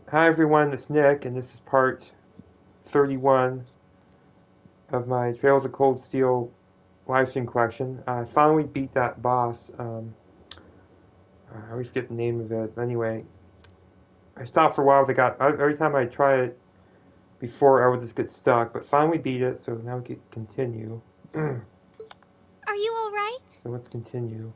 Hi everyone, it's Nick, and this is part 31 of my Trails of Cold Steel livestream collection. I finally beat that boss. I always forget the name of it. Anyway, I stopped for a while. Every time I try it before, I would just get stuck. But finally beat it, so now we can continue. So Are you all right? let's continue.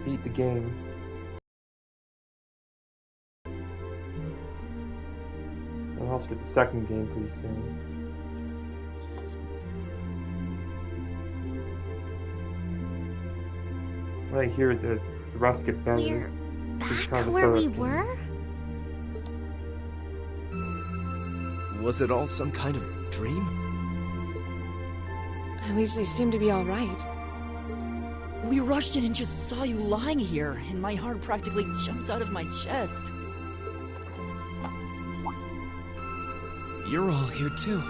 Beat the game. I'll have to get the second game pretty soon. When I hear the rest get better. We're back kind of where we setup game. were? Was it all some kind of dream? At least they seem to be all right. We rushed in and just saw you lying here, and my heart practically jumped out of my chest. You're all here too.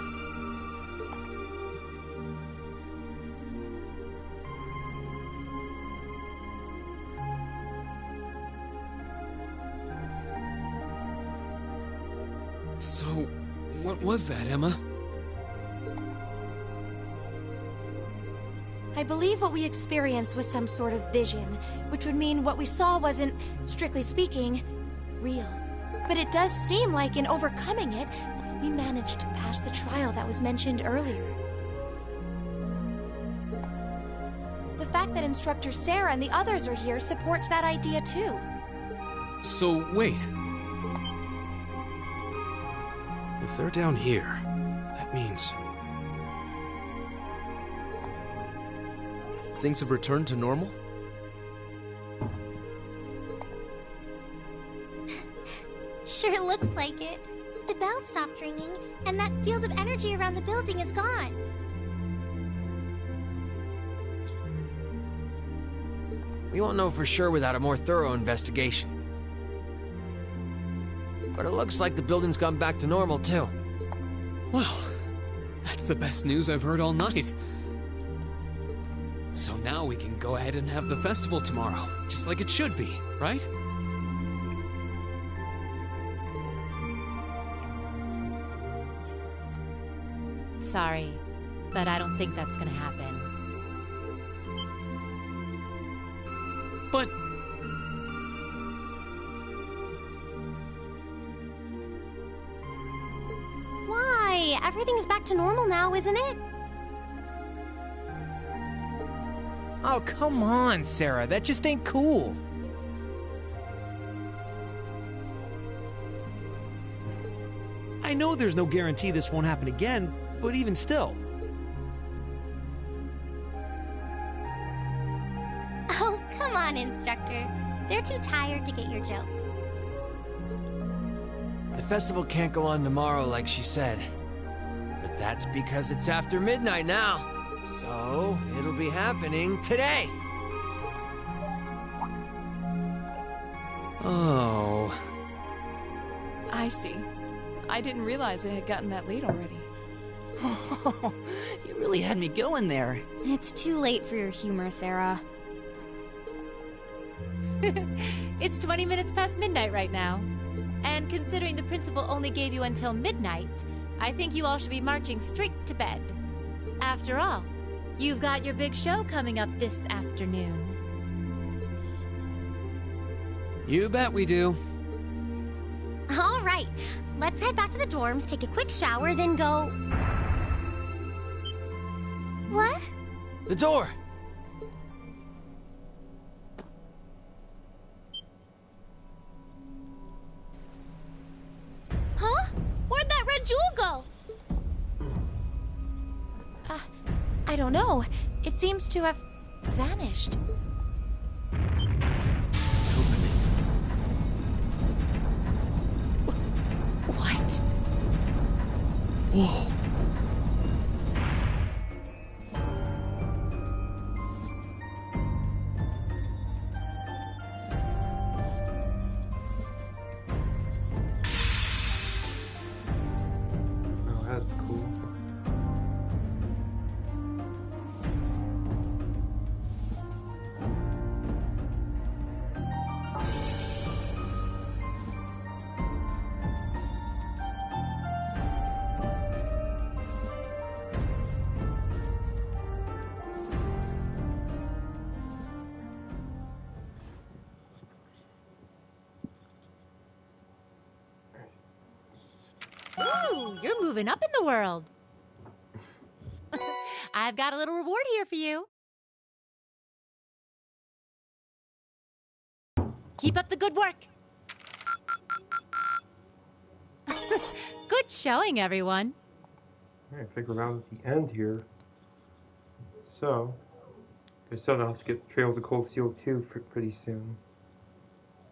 So, what was that, Emma? I believe what we experienced was some sort of vision, which would mean what we saw wasn't, strictly speaking, real. But it does seem like in overcoming it, we managed to pass the trial that was mentioned earlier. The fact that Instructor Sarah and the others are here supports that idea too. So, wait. If they're down here, that means... things have returned to normal? Sure looks like it. The bell stopped ringing, and that field of energy around the building is gone. We won't know for sure without a more thorough investigation. But it looks like the building's gone back to normal, too. Well, that's the best news I've heard all night. So now we can go ahead and have the festival tomorrow, just like it should be, right? Sorry, but I don't think that's gonna happen. But... Why? Everything's back to normal now, isn't it? Oh, come on, Sarah. That just ain't cool. I know there's no guarantee this won't happen again, but even still. Oh, come on, Instructor. They're too tired to get your jokes. The festival can't go on tomorrow like she said. But that's because it's after midnight now. So, it'll be happening today. Oh... I see. I didn't realize it had gotten that late already. You really had me going there. It's too late for your humor, Sarah. It's 20 minutes past midnight right now. And considering the principal only gave you until midnight, I think you all should be marching straight to bed. After all, you've got your big show coming up this afternoon. You bet we do. All right, let's head back to the dorms, take a quick shower, then go... What? The door! Huh? Where'd that red jewel go? I don't know. It seems to have vanished. It's opening. What? Whoa. Oh, that's cool. Whoa, you're moving up in the world. I've got a little reward here for you. Keep up the good work. Good showing, everyone. I figure out at the end here. So, I still have to get Trails of Cold Steel 2 pretty soon.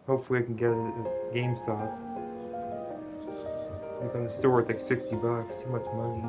Hopefully I can get it at GameStop. It's on the store, it's like $60, too much money.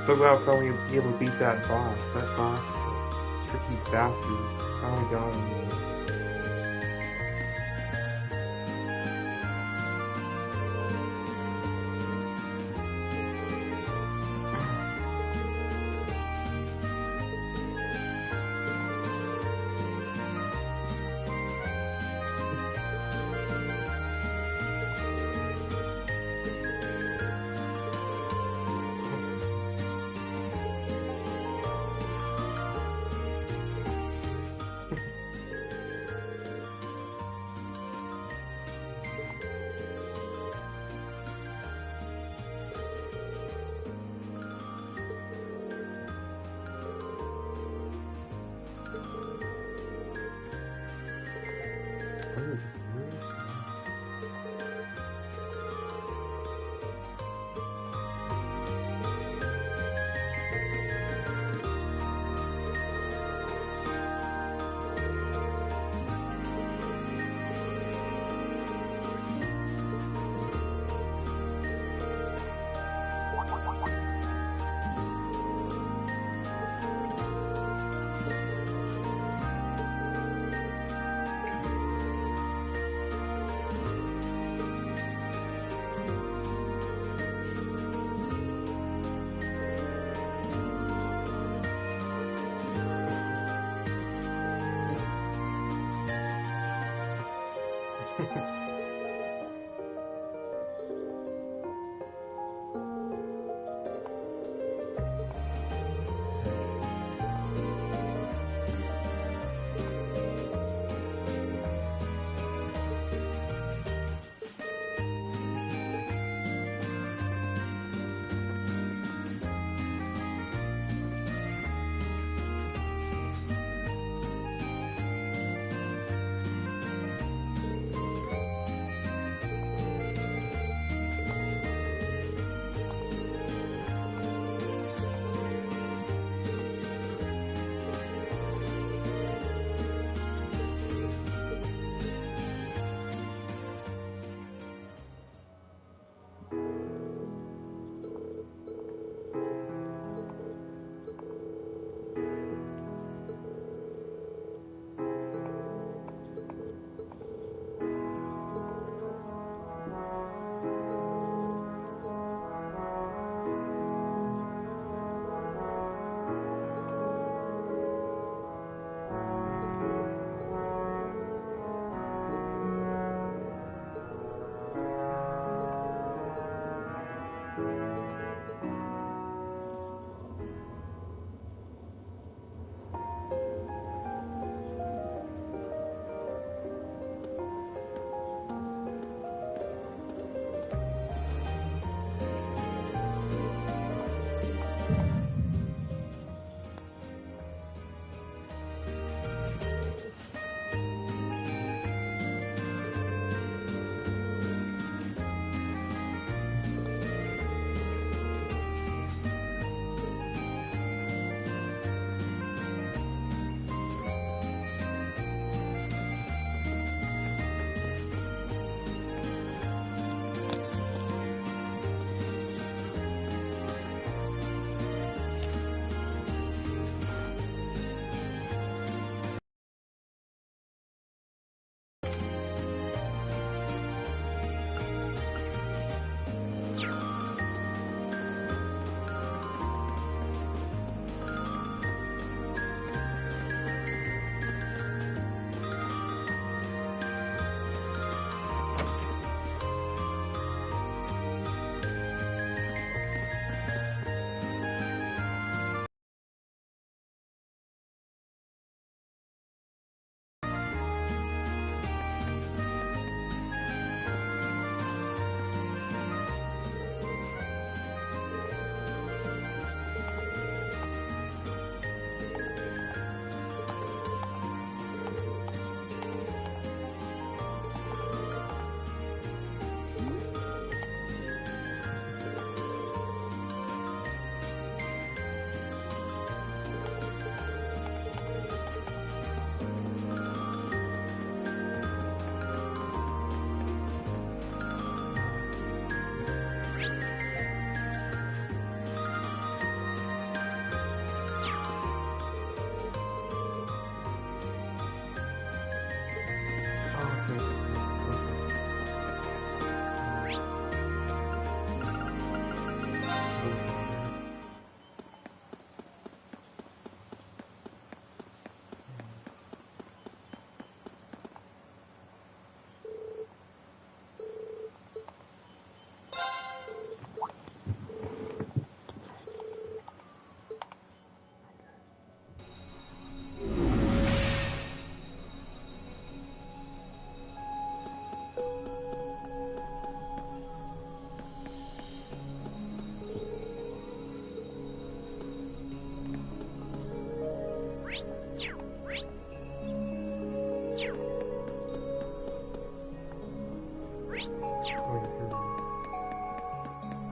So glad I was finally able to beat that boss. That boss is a tricky bastard. Finally got him.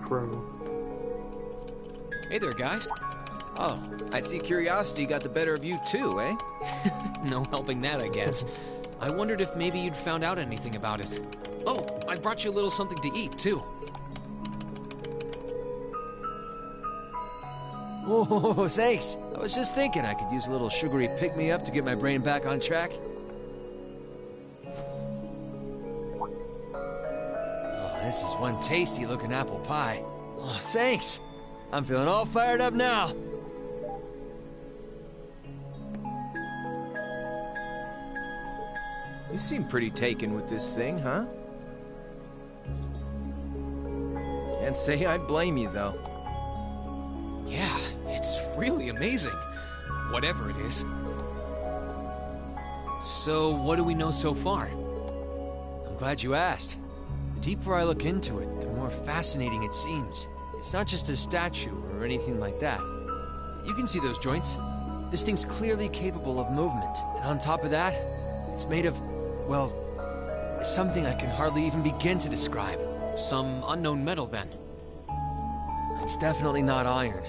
crow. Hey there, guys. Oh, I see curiosity got the better of you too, eh? No helping that, I guess. I wondered if maybe you'd found out anything about it. Oh, I brought you a little something to eat, too. Oh, thanks. I was just thinking I could use a little sugary pick-me-up to get my brain back on track. Oh, this is one tasty-looking apple pie. Oh, thanks. I'm feeling all fired up now. You seem pretty taken with this thing, huh? Can't say I blame you, though. Yeah, it's really amazing. Whatever it is. So, what do we know so far? I'm glad you asked. The deeper I look into it, the more fascinating it seems. It's not just a statue or anything like that. You can see those joints. This thing's clearly capable of movement. And on top of that, it's made of, well, something I can hardly even begin to describe. Some unknown metal, then. It's definitely not iron.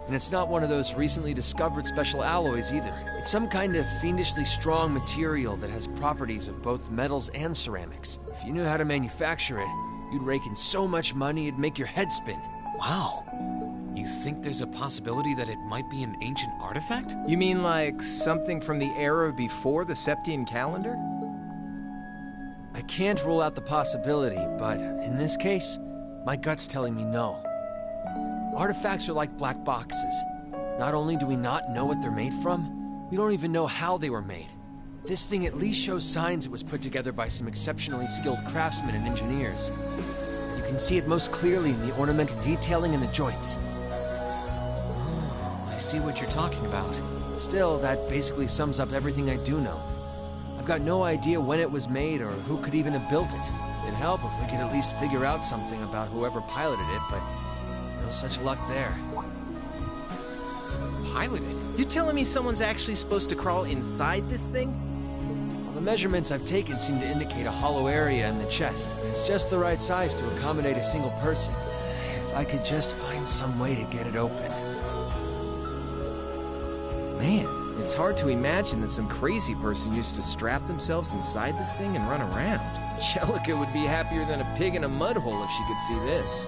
And it's not one of those recently discovered special alloys either. It's some kind of fiendishly strong material that has properties of both metals and ceramics. If you knew how to manufacture it, you'd rake in so much money it'd make your head spin. Wow. You think there's a possibility that it might be an ancient artifact? You mean like something from the era before the Septian calendar? I can't rule out the possibility, but in this case, my gut's telling me no. Artifacts are like black boxes. Not only do we not know what they're made from, we don't even know how they were made. This thing at least shows signs it was put together by some exceptionally skilled craftsmen and engineers. You can see it most clearly in the ornamental detailing in the joints. Oh, I see what you're talking about. Still, that basically sums up everything I do know. I've got no idea when it was made or who could even have built it. It'd help if we could at least figure out something about whoever piloted it, but no such luck there. Piloted? You telling me someone's actually supposed to crawl inside this thing? Well, the measurements I've taken seem to indicate a hollow area in the chest. It's just the right size to accommodate a single person. If I could just find some way to get it open. Man, it's hard to imagine that some crazy person used to strap themselves inside this thing and run around. Jellica would be happier than a pig in a mud hole if she could see this.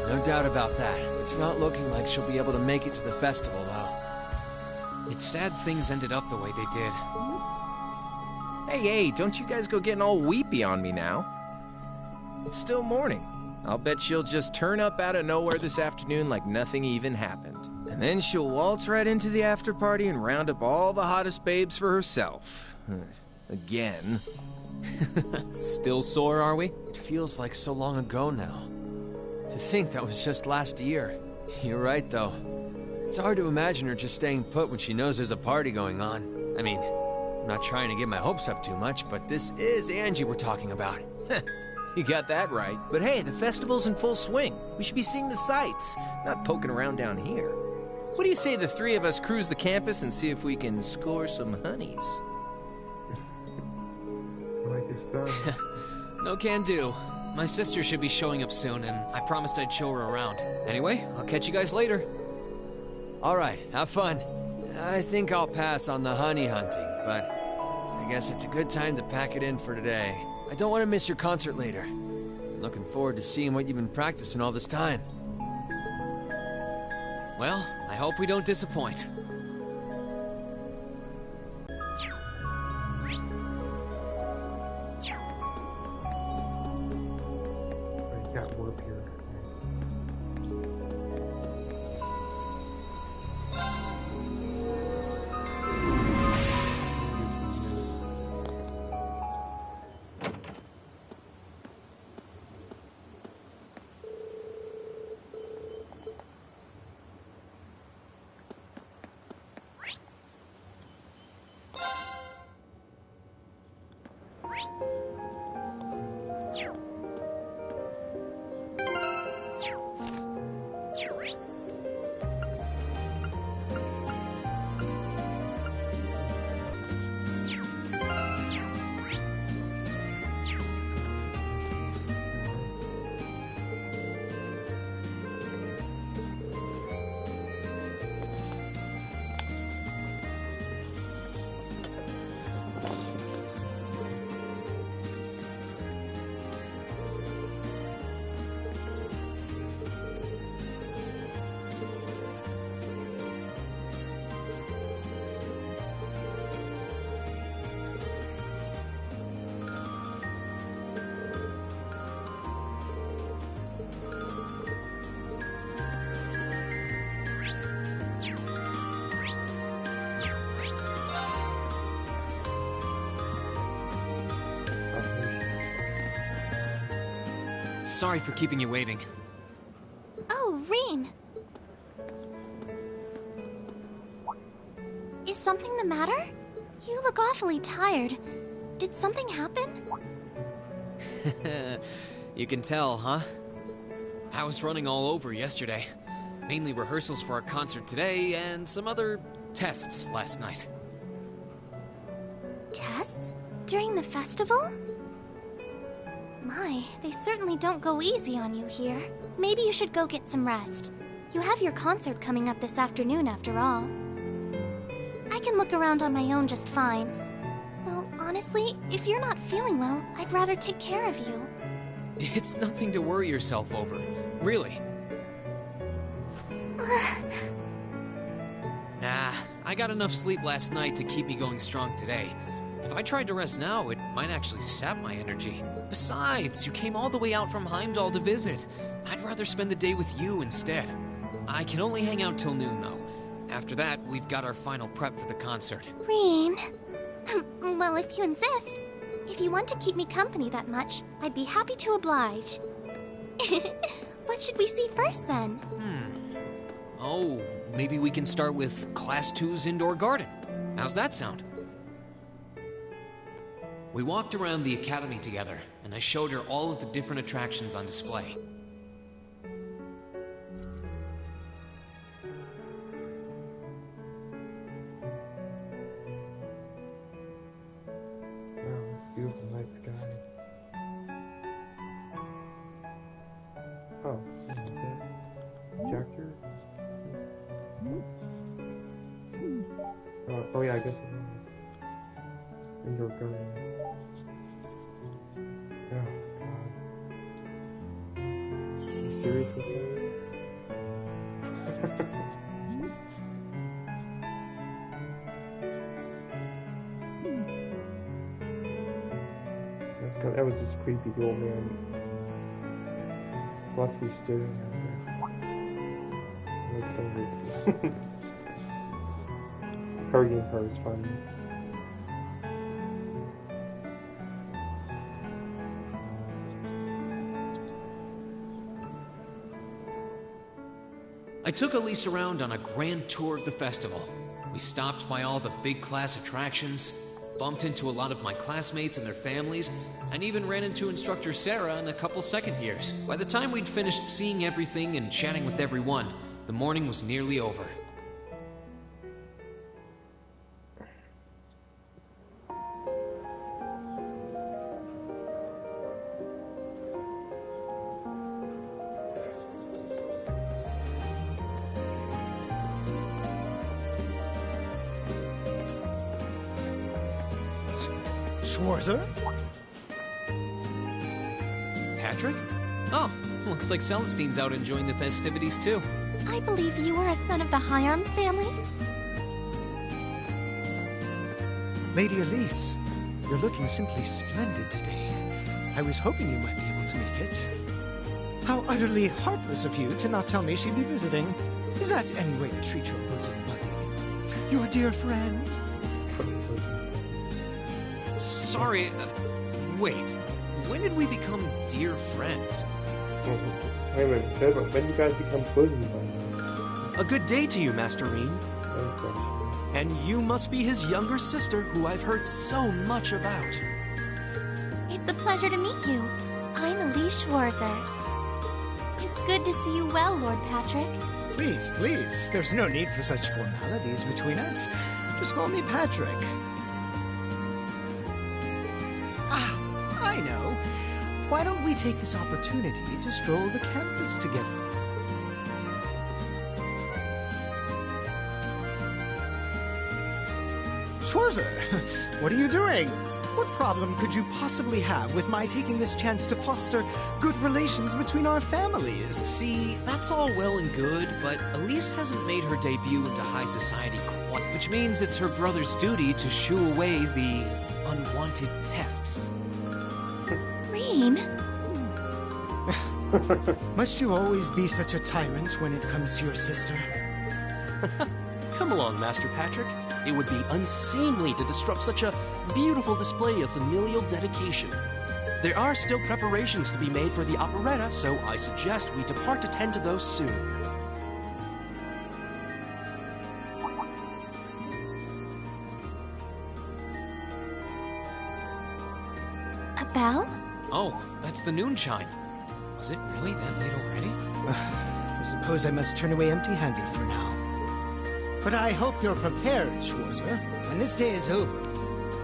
No doubt about that. It's not looking like she'll be able to make it to the festival, though. It's sad things ended up the way they did. Hey, don't you guys go getting all weepy on me now. It's still morning. I'll bet she'll just turn up out of nowhere this afternoon like nothing even happened. And then she'll waltz right into the after party and round up all the hottest babes for herself. Again. Still sore, are we? It feels like so long ago now. To think that was just last year. You're right, though. It's hard to imagine her just staying put when she knows there's a party going on. I mean, I'm not trying to get my hopes up too much, but this is Angie we're talking about. You got that right. But hey, the festival's in full swing. We should be seeing the sights, not poking around down here. What do you say the three of us cruise the campus and see if we can score some honeys? Like it's done. No can do. My sister should be showing up soon, and I promised I'd show her around. Anyway, I'll catch you guys later. All right, have fun. I think I'll pass on the honey hunting, but I guess it's a good time to pack it in for today. I don't want to miss your concert later. I'm looking forward to seeing what you've been practicing all this time. Well, I hope we don't disappoint. I got warp here. Sorry for keeping you waiting. Oh, Rean. Is something the matter? You look awfully tired. Did something happen? You can tell, huh? I was running all over yesterday. Mainly rehearsals for our concert today and some other tests last night. Tests? During the festival? My, they certainly don't go easy on you here. Maybe you should go get some rest. You have your concert coming up this afternoon after all. I can look around on my own just fine. Though, honestly, if you're not feeling well, I'd rather take care of you. It's nothing to worry yourself over, really. Nah, I got enough sleep last night to keep me going strong today. If I tried to rest now, it might actually sap my energy. Besides, you came all the way out from Heimdall to visit. I'd rather spend the day with you instead. I can only hang out till noon, though. After that, we've got our final prep for the concert. Rean. Well, if you insist. If you want to keep me company that much, I'd be happy to oblige. What should we see first, then? Oh, maybe we can start with Class 2's indoor garden. How's that sound? We walked around the academy together, and I showed her all of the different attractions on display. Wow, beautiful night sky. Oh, is that projector? Oh yeah, I guess it was. Indoor garden. Oh, God. You serious with that? That was just creepy, the old man. Plus we stood in there. That's kind of weird. Card game part is funny. I took Elise around on a grand tour of the festival. We stopped by all the big class attractions, bumped into a lot of my classmates and their families, and even ran into instructor Sarah and a couple second years. By the time we'd finished seeing everything and chatting with everyone, the morning was nearly over. Schwarzer? Patrick? Oh, looks like Celestine's out enjoying the festivities too. I believe you are a son of the High Arms family? Lady Elise, you're looking simply splendid today. I was hoping you might be able to make it. How utterly heartless of you to not tell me she'd be visiting. Is that any way to treat your bosom buddy? Your dear friend? Sorry, wait. When did we become dear friends? Wait a minute, when did you guys become bosom buddies? A good day to you, Master Rean. Okay. And you must be his younger sister, who I've heard so much about. It's a pleasure to meet you. I'm Elise Schwarzer. It's good to see you well, Lord Patrick. Please, please. There's no need for such formalities between us. Just call me Patrick. I know. Why don't we take this opportunity to stroll the campus together? Schwarzer, what are you doing? What problem could you possibly have with my taking this chance to foster good relations between our families? See, that's all well and good, but Elise hasn't made her debut into high society quite, which means it's her brother's duty to shoo away the unwanted pests. Rean? Must you always be such a tyrant when it comes to your sister? Come along, Master Patrick. It would be unseemly to disrupt such a beautiful display of familial dedication. There are still preparations to be made for the operetta, so I suggest we depart to tend to those soon. A bell? Oh, that's the noon chime. Was it really that late already? I suppose I must turn away empty-handed for now. But I hope you're prepared, Schwarzer. When this day is over,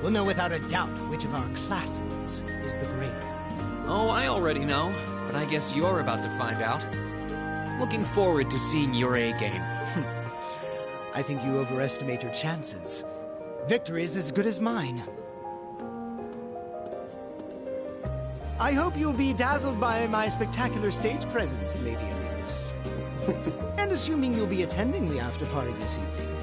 we'll know without a doubt which of our classes is the greater. Oh, I already know, but I guess you're about to find out. Looking forward to seeing your A-game. I think you overestimate your chances. Victory is as good as mine. I hope you'll be dazzled by my spectacular stage presence, Lady Elise. And assuming you'll be attending the after-party this evening,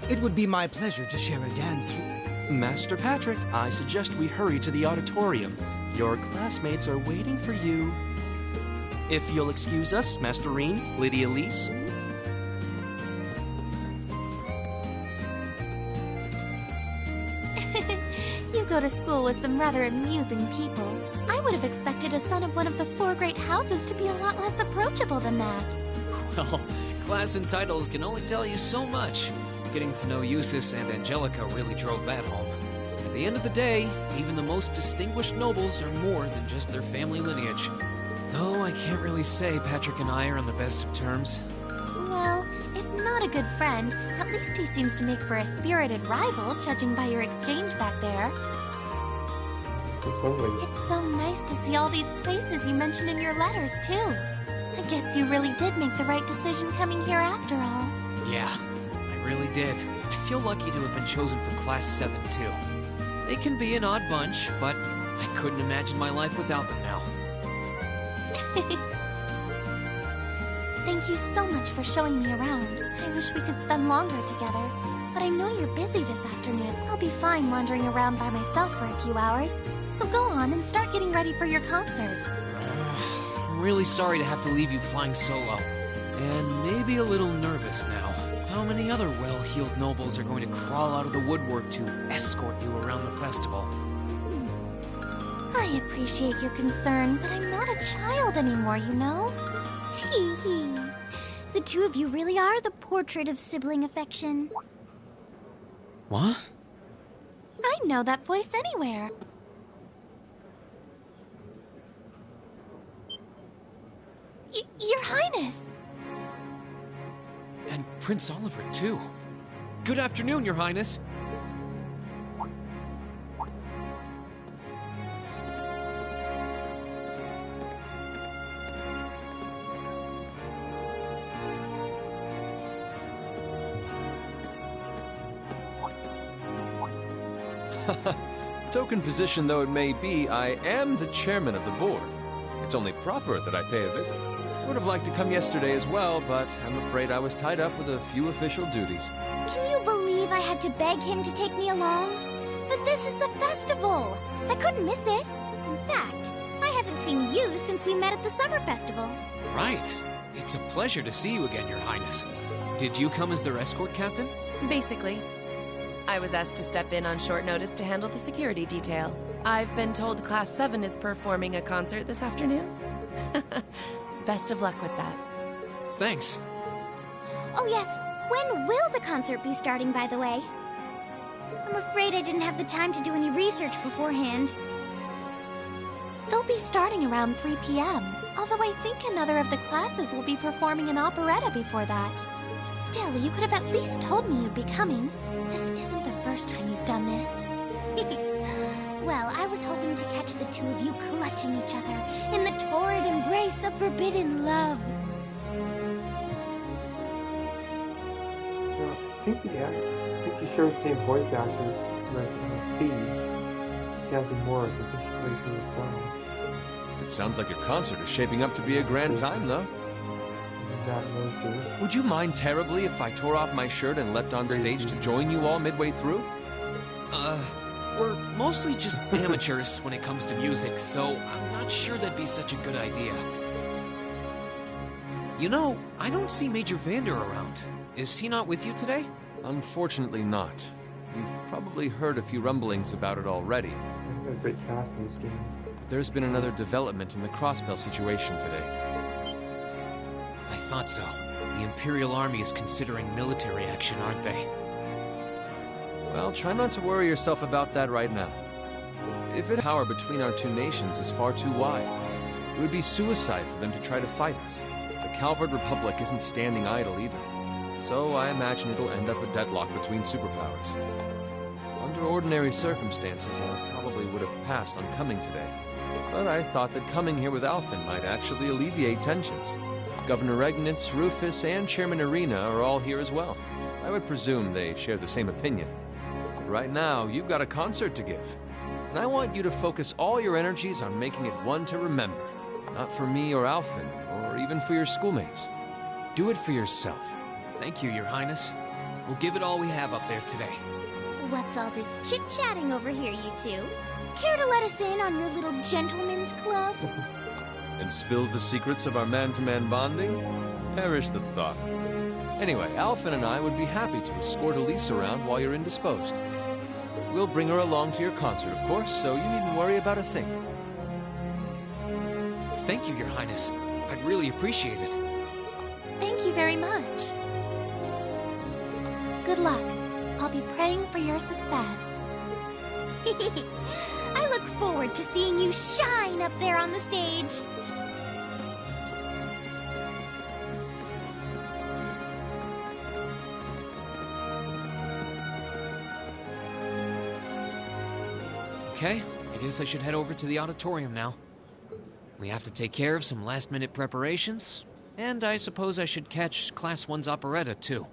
it would be my pleasure to share a dance with... Master Patrick, I suggest we hurry to the auditorium. Your classmates are waiting for you. If you'll excuse us, Master Rean, Lady Elise. You go to school with some rather amusing people. I would have expected a son of one of the 4 great houses to be a lot less approachable than that. Well, class and titles can only tell you so much. Getting to know Eustace and Angelica really drove that home. At the end of the day, even the most distinguished nobles are more than just their family lineage. Though I can't really say Patrick and I are on the best of terms. Well, if not a good friend, at least he seems to make for a spirited rival, judging by your exchange back there. It's so nice to see all these places you mentioned in your letters, too. I guess you really did make the right decision coming here after all. Yeah, I really did. I feel lucky to have been chosen for Class 7, too. They can be an odd bunch, but I couldn't imagine my life without them now. Thank you so much for showing me around. I wish we could spend longer together. But I know you're busy this afternoon. I'll be fine wandering around by myself for a few hours. So go on and start getting ready for your concert. I'm really sorry to have to leave you flying solo. And maybe a little nervous now. How many other well-heeled nobles are going to crawl out of the woodwork to escort you around the festival? I appreciate your concern, but I'm not a child anymore, you know? Tee-hee. The two of you really are the portrait of sibling affection. What? I know that voice anywhere. Your Highness! And Prince Oliver, too. Good afternoon, Your Highness. Token position though it may be, I am the chairman of the board. It's only proper that I pay a visit. Would have liked to come yesterday as well, but I'm afraid I was tied up with a few official duties. Can you believe I had to beg him to take me along? But this is the festival! I couldn't miss it. In fact, I haven't seen you since we met at the summer festival. Right. It's a pleasure to see you again, Your Highness. Did you come as their escort captain? Basically. I was asked to step in on short notice to handle the security detail. I've been told Class 7 is performing a concert this afternoon. Best of luck with that. Thanks. Oh yes, when will the concert be starting, by the way? I'm afraid I didn't have the time to do any research beforehand. They'll be starting around 3 p.m., although I think another of the classes will be performing an operetta before that. Still, you could have at least told me you'd be coming. This isn't the first time you've done this. Well, I was hoping to catch the two of you clutching each other in the torrid embrace of forbidden love. Well, I think you showed the same voice actor with Steve. Something more of the situation as well. It sounds like your concert is shaping up to be a grand time, though. Would you mind terribly if I tore off my shirt and leapt on stage to join you all midway through? We're mostly just amateurs when it comes to music, so I'm not sure that'd be such a good idea. You know, I don't see Major Vander around. Is he not with you today? Unfortunately not. You've probably heard a few rumblings about it already. There's a great cast in this game. there's been another development in the Crossbell situation today. I thought so. The Imperial Army is considering military action, aren't they? Well, try not to worry yourself about that right now. If the power between our two nations is far too wide, it would be suicide for them to try to fight us. The Calvard Republic isn't standing idle either, so I imagine it'll end up a deadlock between superpowers. Under ordinary circumstances, I probably would have passed on coming today, but I thought that coming here with Alphen might actually alleviate tensions. Governor Regnitz, Rufus, and Chairman Arena are all here as well. I would presume they share the same opinion. But right now, you've got a concert to give. And I want you to focus all your energies on making it one to remember. Not for me or Alphen, or even for your schoolmates. Do it for yourself. Thank you, Your Highness. We'll give it all we have up there today. What's all this chit-chatting over here, you two? Care to let us in on your little gentleman's club? And spill the secrets of our man-to-man bonding? Perish the thought. Anyway, Alphen and I would be happy to escort Elise around while you're indisposed. We'll bring her along to your concert, of course, so you needn't worry about a thing. Thank you, Your Highness. I'd really appreciate it. Thank you very much. Good luck. I'll be praying for your success. I look forward to seeing you shine up there on the stage. Okay, I guess I should head over to the auditorium now. We have to take care of some last-minute preparations, and I suppose I should catch Class 1's operetta, too.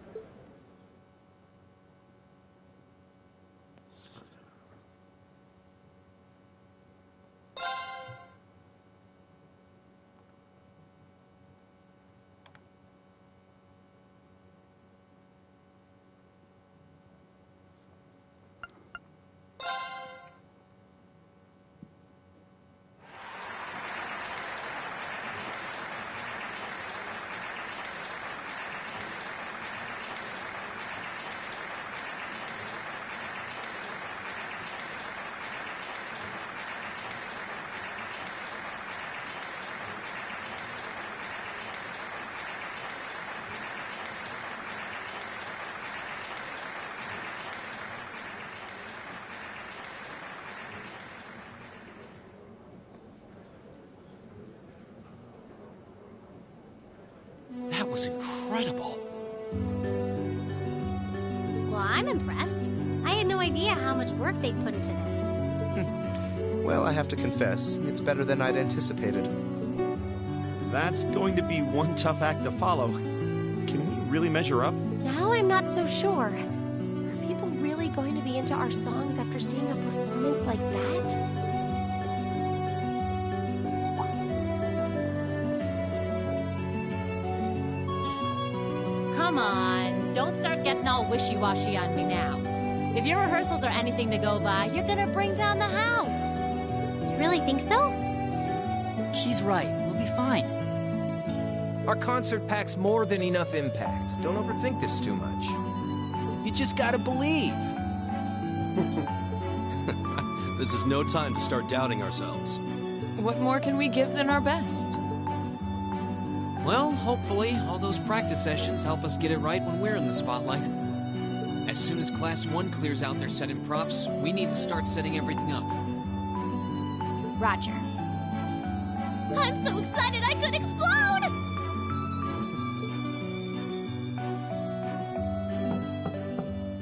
That was incredible. Well, I'm impressed. I had no idea how much work they'd put into this. Well, I have to confess, it's better than I'd anticipated. That's going to be one tough act to follow. Can we really measure up? Now I'm not so sure. Are people really going to be into our songs after seeing a performance like that? Come on, don't start getting all wishy-washy on me now. If your rehearsals are anything to go by, you're gonna bring down the house. You really think so? She's right. We'll be fine. Our concert packs more than enough impact. Don't overthink this too much. You just gotta believe. This is no time to start doubting ourselves. What more can we give than our best? Well, hopefully, all those practice sessions help us get it right when we're in the spotlight. As soon as Class 1 clears out their set and props, we need to start setting everything up. Roger. I'm so excited I could explode!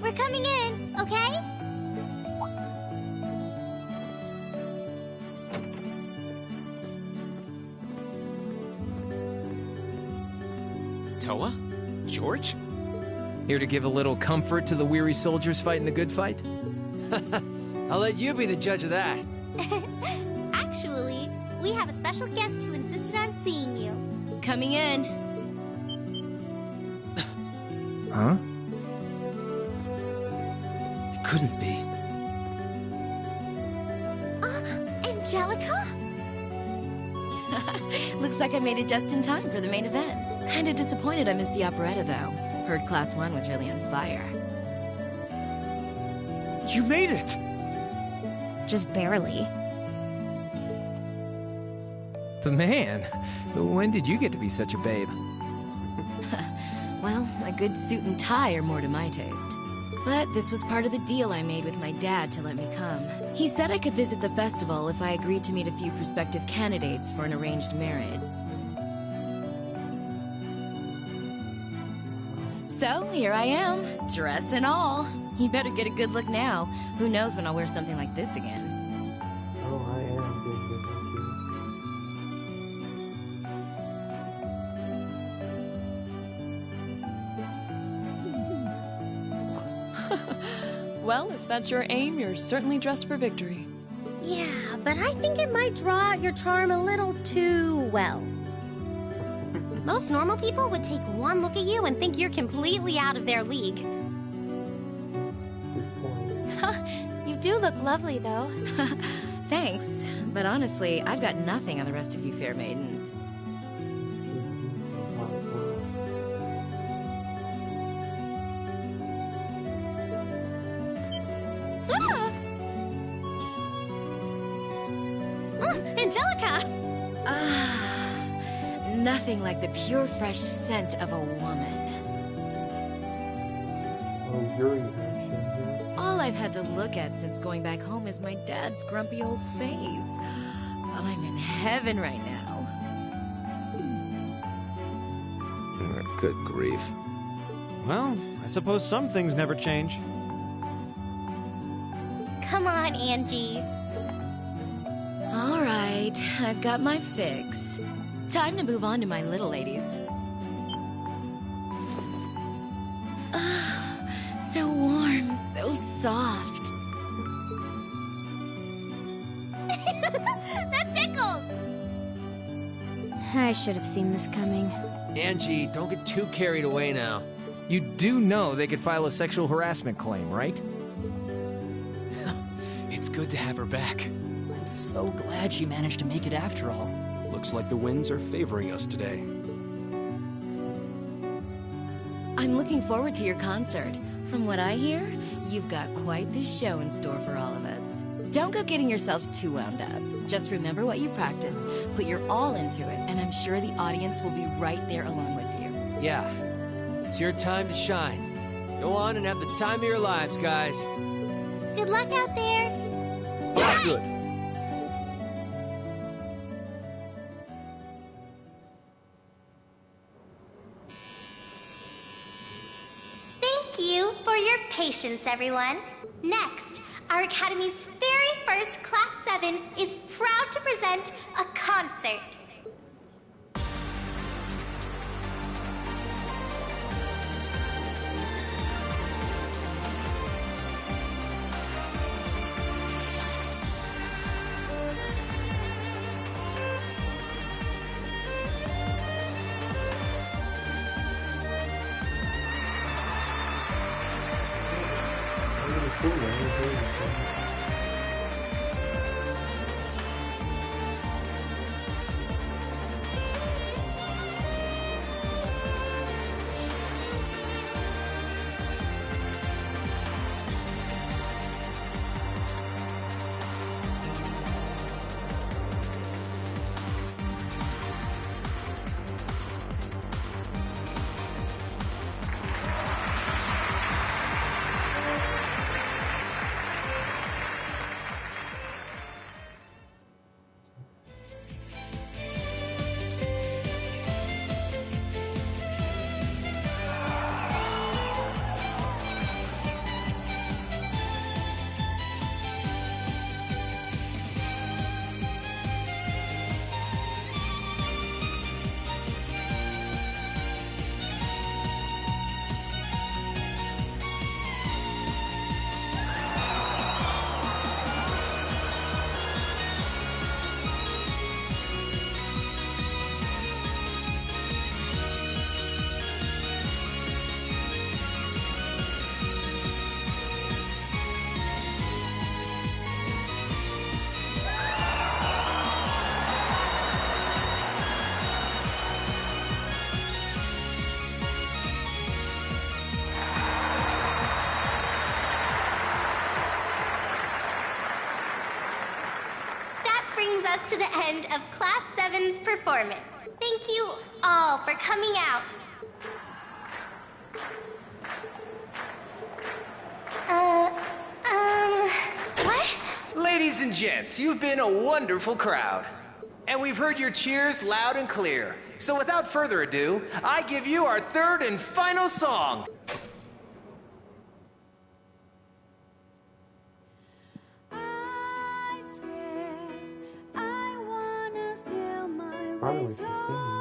We're coming in, okay? Toa? George? Here to give a little comfort to the weary soldiers fighting the good fight? I'll let you be the judge of that. Actually, we have a special guest who insisted on seeing you. Coming in. Huh? It couldn't be. Angelica? Looks like I made it just in time for the main event. Kinda disappointed I missed the operetta, though. Heard Class 1 was really on fire. You made it! Just barely. But man, when did you get to be such a babe? Well, a good suit and tie are more to my taste. But this was part of the deal I made with my dad to let me come. He said I could visit the festival if I agreed to meet a few prospective candidates for an arranged marriage. So, here I am, dress and all. You better get a good look now. Who knows when I'll wear something like this again. Oh, I am good. Well, if that's your aim, you're certainly dressed for victory. Yeah, but I think it might draw out your charm a little too well. Most normal people would take one look at you and think you're completely out of their league. You do look lovely, though. Thanks, but honestly, I've got nothing on the rest of you fair maidens. Angelica! Nothing like the pure, fresh scent of a woman. Oh, your reaction here. All I've had to look at since going back home is my dad's grumpy old face. I'm in heaven right now. Good grief. Well, I suppose some things never change. Come on, Angie. All right, I've got my fix. Time to move on to my little ladies. So warm, so soft. That tickles! I should have seen this coming. Angie, don't get too carried away now. You do know they could file a sexual harassment claim, right? It's good to have her back. I'm so glad she managed to make it after all. Looks like the winds are favoring us today. I'm looking forward to your concert. From what I hear, you've got quite the show in store for all of us. Don't go getting yourselves too wound up. Just remember what you practice, put your all into it, and I'm sure the audience will be right there along with you. Yeah, it's your time to shine. Go on and have the time of your lives, guys. Good luck out there. Good. Thank you for your patience, everyone. Next, our Academy's very first Class 7 is proud to present a concert. To the end of Class 7 7's performance. Thank you all for coming out. What? Ladies and gents, you've been a wonderful crowd. And we've heard your cheers loud and clear. So without further ado, I give you our third and final song. Finally, she's singing.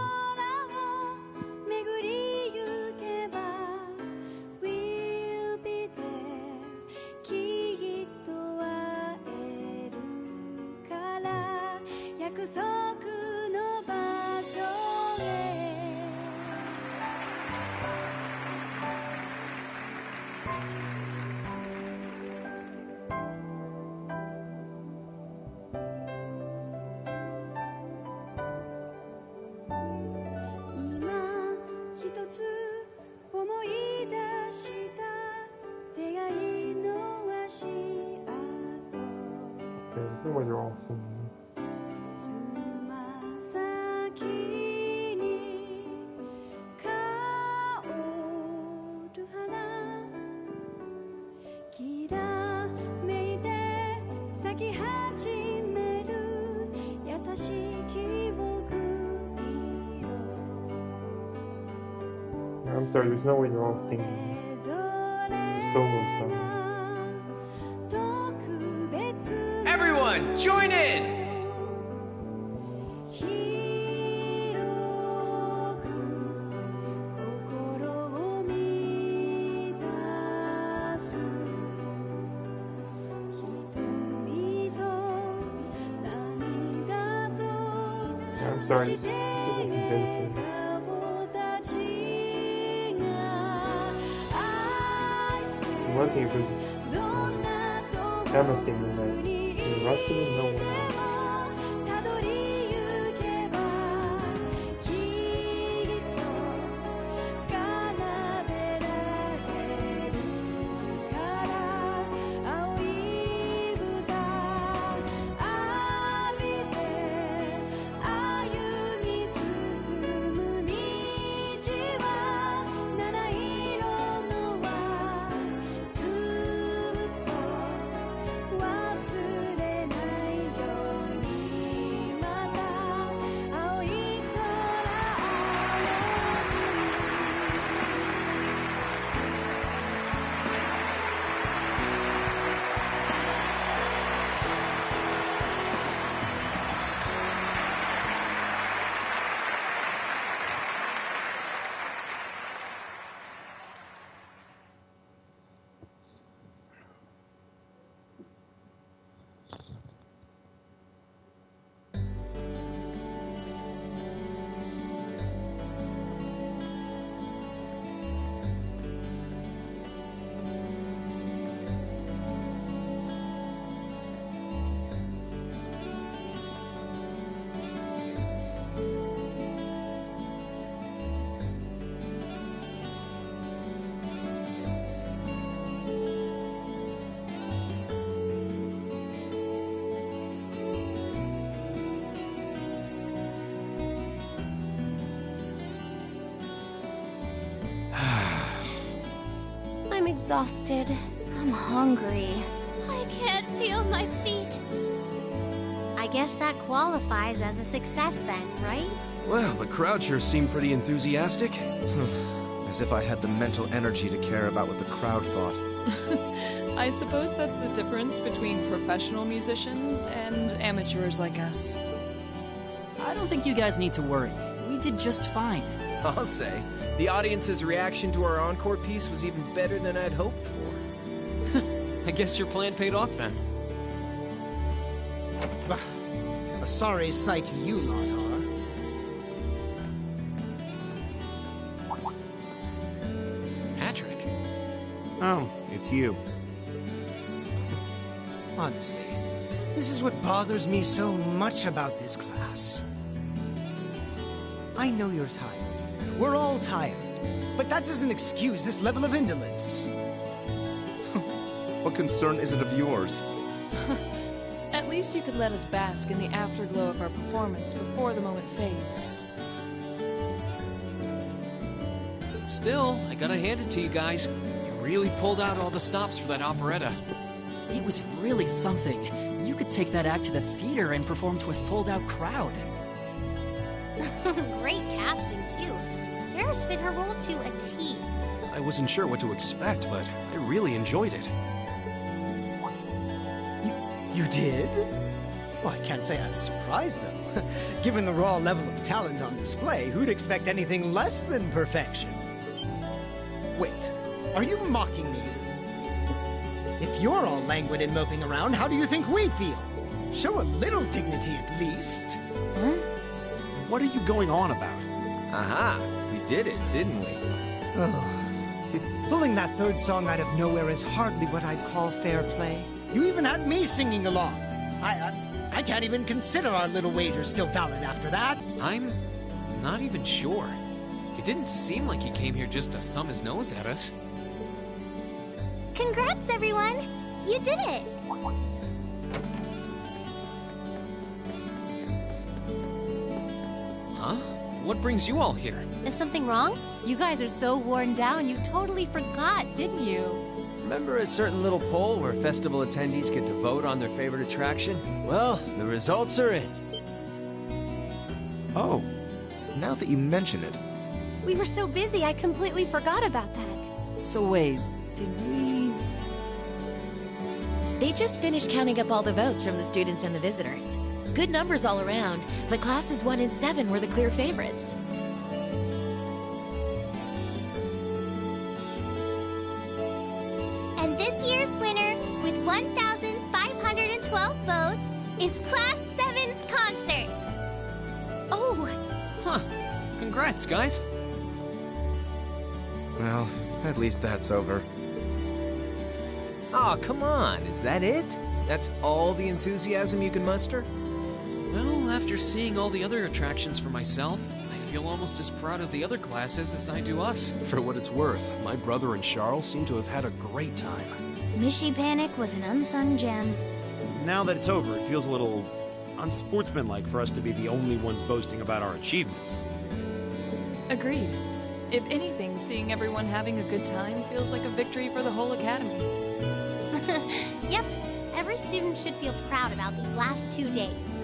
This is where they're all singing. I'm sorry, there's no way they're all singing solo songs. Everyone, join in! I'm sorry, this isn't convincing. One thing if we just Emma singing that the rest of them no one else. I'm exhausted. I'm hungry. I can't feel my feet. I guess that qualifies as a success then, right? Well, the crowd sure seemed pretty enthusiastic. As if I had the mental energy to care about what the crowd thought. I suppose that's the difference between professional musicians and amateurs like us. I don't think you guys need to worry. We did just fine. I'll say, the audience's reaction to our encore piece was even better than I'd hoped for. I guess your plan paid off then. A sorry sight you lot are. Patrick. Oh, it's you. Honestly, this is what bothers me so much about this class. I know you're tired. We're all tired. But that doesn't excuse this level of indolence. What concern is it of yours? At least least you could let us bask in the afterglow of our performance before the moment fades. Still, I gotta hand it to you guys. You really pulled out all the stops for that operetta. It was really something. You could take that act to the theater and perform to a sold-out crowd. Great casting, too. Paris fit her role to a T. I wasn't sure what to expect, but I really enjoyed it. You did? Well, I can't say I'm surprised, though. Given the raw level of talent on display, who'd expect anything less than perfection? Wait, are you mocking me? If you're all languid and moping around, how do you think we feel? Show a little dignity at least. Huh? What are you going on about? Aha, we did it, didn't we? Oh. Pulling that third song out of nowhere is hardly what I'd call fair play. You even had me singing along. I can't even consider our little wager still valid after that. I'm not even sure. It didn't seem like he came here just to thumb his nose at us. Congrats, everyone! You did it! Huh? What brings you all here? Is something wrong? You guys are so worn down, you totally forgot, didn't you? Remember a certain little poll where festival attendees get to vote on their favorite attraction? Well, the results are in. Oh, now that you mention it. We were so busy, I completely forgot about that. So wait, did we... They just finished counting up all the votes from the students and the visitors. Good numbers all around, but classes 1 and 7 were the clear favorites. And this year's winner, with 1,512 votes, is Class 7's concert. Oh! Huh. Congrats, guys. Well, at least that's over. Aw, come on, is that it? That's all the enthusiasm you can muster? Well, after seeing all the other attractions for myself, I feel almost as proud of the other classes as I do us. For what it's worth, my brother and Charles seem to have had a great time. Mishy Panic was an unsung gem. Now that it's over, it feels a little unsportsmanlike for us to be the only ones boasting about our achievements. Agreed. If anything, seeing everyone having a good time feels like a victory for the whole academy. Yep, every student should feel proud about these last 2 days.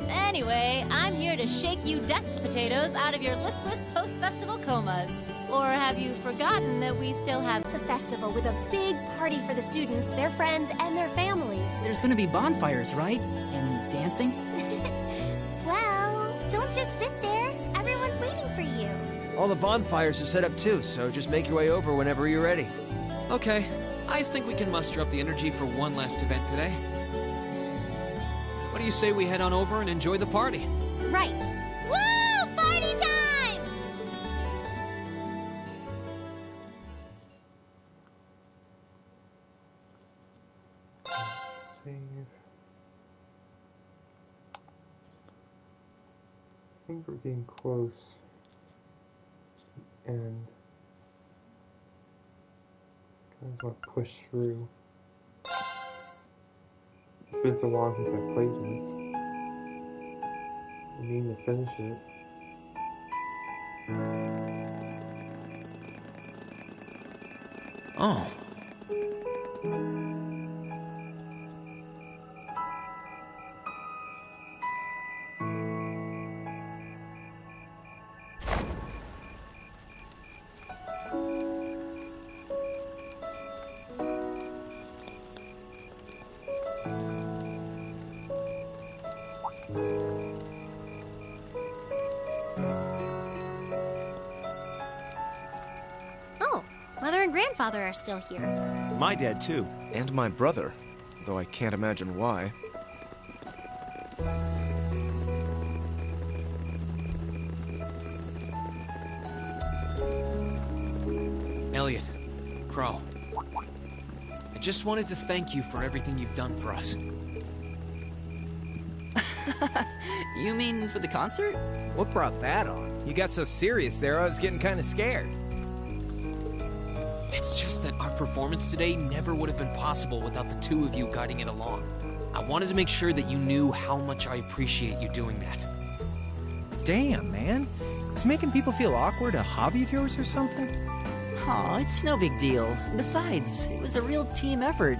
Anyway, I'm here to shake you dust potatoes out of your listless post-festival comas. Or have you forgotten that we still have the festival with a big party for the students, their friends, and their families? There's gonna be bonfires, right? And dancing? Well, don't just sit there. Everyone's waiting for you. All the bonfires are set up too, so just make your way over whenever you're ready. Okay, I think we can muster up the energy for one last event today. What do you say we head on over and enjoy the party? Right. Woo! Party time! Save. I think we're getting close. And I just want to push through. It's been so long since I played this. I mean to finish it. Oh. Oh, Mother and Grandfather are still here. My dad, too. And my brother, though I can't imagine why. Elliot, Crow, I just wanted to thank you for everything you've done for us. You mean for the concert? What brought that on? You got so serious there, I was getting kind of scared. It's just that our performance today never would have been possible without the two of you guiding it along. I wanted to make sure that you knew how much I appreciate you doing that. Damn, man. Is making people feel awkward a hobby of yours or something? Aw, it's no big deal. Besides, it was a real team effort.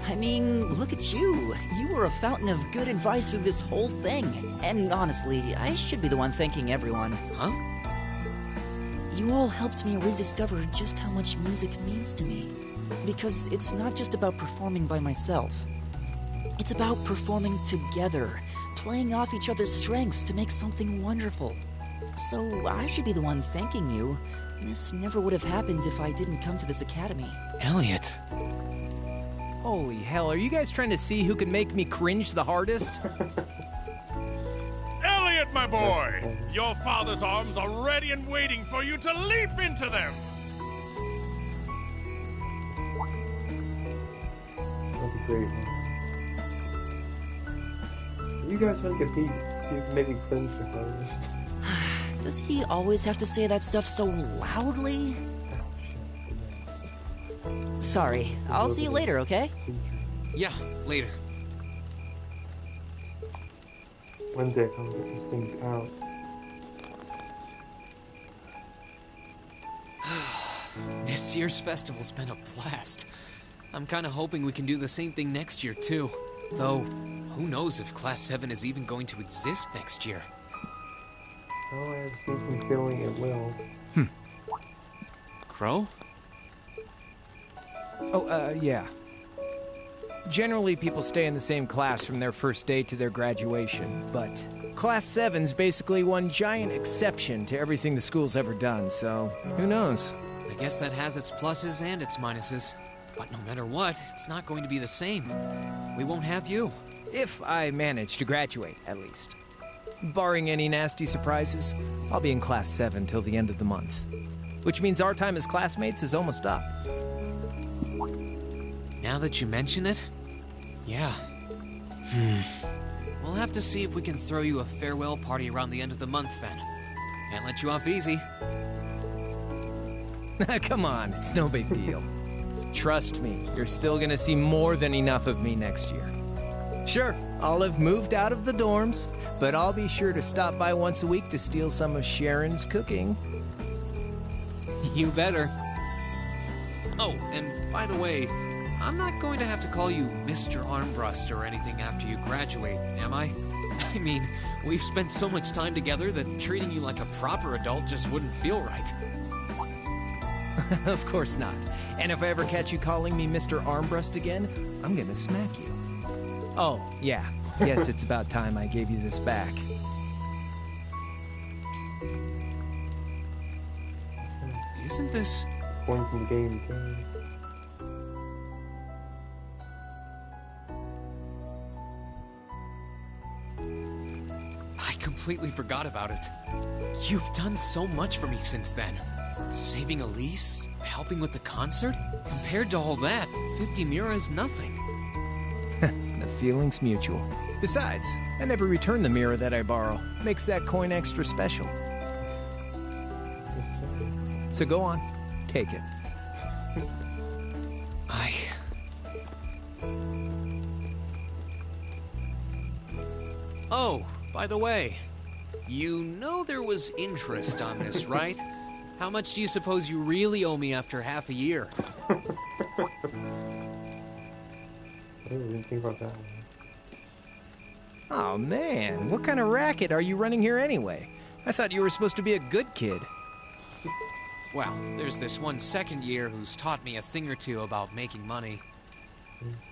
I mean, look at you. You were a fountain of good advice through this whole thing. And honestly, I should be the one thanking everyone. Huh? You all helped me rediscover just how much music means to me. Because it's not just about performing by myself. It's about performing together, playing off each other's strengths to make something wonderful. So I should be the one thanking you. This never would have happened if I didn't come to this academy. Elliot. Holy hell, are you guys trying to see who can make me cringe the hardest? Elliot, my boy! Your father's arms are ready and waiting for you to leap into them! That'd be great. You guys want to compete? You can make me cringe the hardest. Does he always have to say that stuff so loudly? Sorry, I'll see you later, okay? Yeah, later. One day I'll get these things out. This year's festival's been a blast. I'm kind of hoping we can do the same thing next year, too. Though, who knows if Class 7 is even going to exist next year. Oh, I have a sneaking feeling it will. Crow? Oh, yeah. Generally, people stay in the same class from their first day to their graduation, but Class 7's basically one giant exception to everything the school's ever done, so who knows? I guess that has its pluses and its minuses. But no matter what, it's not going to be the same. We won't have you. If I manage to graduate, at least. Barring any nasty surprises, I'll be in Class 7 till the end of the month. Which means our time as classmates is almost up. Now that you mention it, yeah. We'll have to see if we can throw you a farewell party around the end of the month then. Can't let you off easy. Come on, it's no big deal. Trust me, you're still gonna see more than enough of me next year. Sure, I'll have moved out of the dorms, but I'll be sure to stop by once a week to steal some of Sharon's cooking. You better. Oh, and by the way, I'm not going to have to call you Mr. Armbrust or anything after you graduate, am I? I mean, we've spent so much time together that treating you like a proper adult just wouldn't feel right. Of course not. And if I ever catch you calling me Mr. Armbrust again, I'm gonna smack you. Oh, yeah. Yes, it's about time I gave you this back. Isn't this... Going from the game to game. I completely forgot about it. You've done so much for me since then. Saving Elise, helping with the concert. Compared to all that, 50 Mira is nothing. The feeling's mutual. Besides, I never return the mirror that I borrow. Makes that coin extra special. So go on, take it. Oh, by the way, you know there was interest on this, right? How much do you suppose you really owe me after half a year? I didn't think about that one. Oh man, what kind of racket are you running here anyway? I thought you were supposed to be a good kid. Well, there's this one second year who's taught me a thing or two about making money.